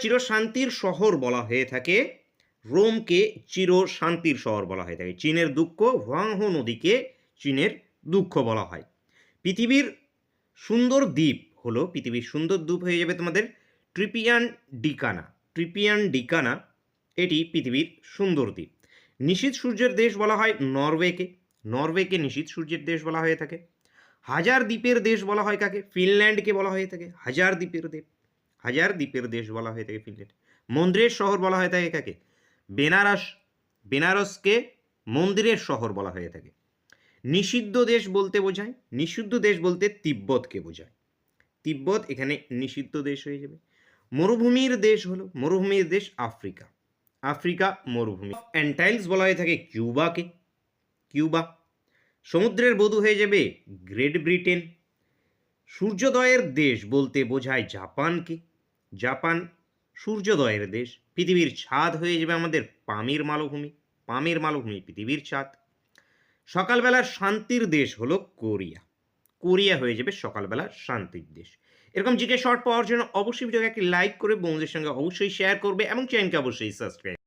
চিরশান্তির শহর বলা হয়ে থাকে, রোমকে চিরশান্তির শহর বলা হয়ে থাকে। চীনের দুঃখ, হুয়াংহো নদীকে চীনের দুঃখ বলা হয়। পৃথিবীর সুন্দর দ্বীপ হলো, পৃথিবীর সুন্দর দ্বীপ হয়ে যাবে তোমাদের ট্রিপিয়ান ডিকানা। ট্রিপিয়ান ডিকানা এটি পৃথিবীর সুন্দর দ্বীপ। নিশীথ সূর্যের দেশ বলা হয় নরওয়েকে। নরওয়েকে নিশীথ সূর্যের দেশ বলা হয়ে থাকে। হাজার দ্বীপের দেশ বলা হয় কাকে? ফিনল্যান্ডকে বলা হয়ে থাকে হাজার দ্বীপের দেশ। হাজার দ্বীপের দেশ বলা হয়ে থাকে ফিনল্যান্ড। মন্দিরের শহর বলা হয়ে থাকে কাকে? বেনারস। বেনারসকে মন্দিরের শহর বলা হয়ে থাকে। নিষিদ্ধ দেশ বলতে বোঝায়, নিষিদ্ধ দেশ বলতে তিব্বতকে বোঝায়। তিব্বত এখানে নিষিদ্ধ দেশ হয়ে যাবে। মরুভূমির দেশ হলো, মরুভূমির দেশ আফ্রিকা। আফ্রিকা মরুভূমি। অ্যান্টাইলস বলা হয়ে থাকে কিউবাকে। কিউবা। সমুদ্রের বধূ হয়ে যাবে গ্রেট ব্রিটেন। সূর্যোদয়ের দেশ বলতে বোঝায় জাপানকে। জাপান সূর্যোদয়ের দেশ। পৃথিবীর ছাদ হয়ে যাবে আমাদের পামির মালভূমি। পামির মালভূমি পৃথিবীর ছাদ। সকালবেলার শান্তির দেশ হলো কোরিয়া। কোরিয়া হয়ে যাবে সকালবেলার শান্তির দেশ। এরকম জিকে শর্ট পাওয়ার জন্য অবশ্যই ভিডিওকে একটি লাইক করে বন্ধুদের সঙ্গে অবশ্যই শেয়ার করবে এবং চ্যানেলকে অবশ্যই সাবস্ক্রাইব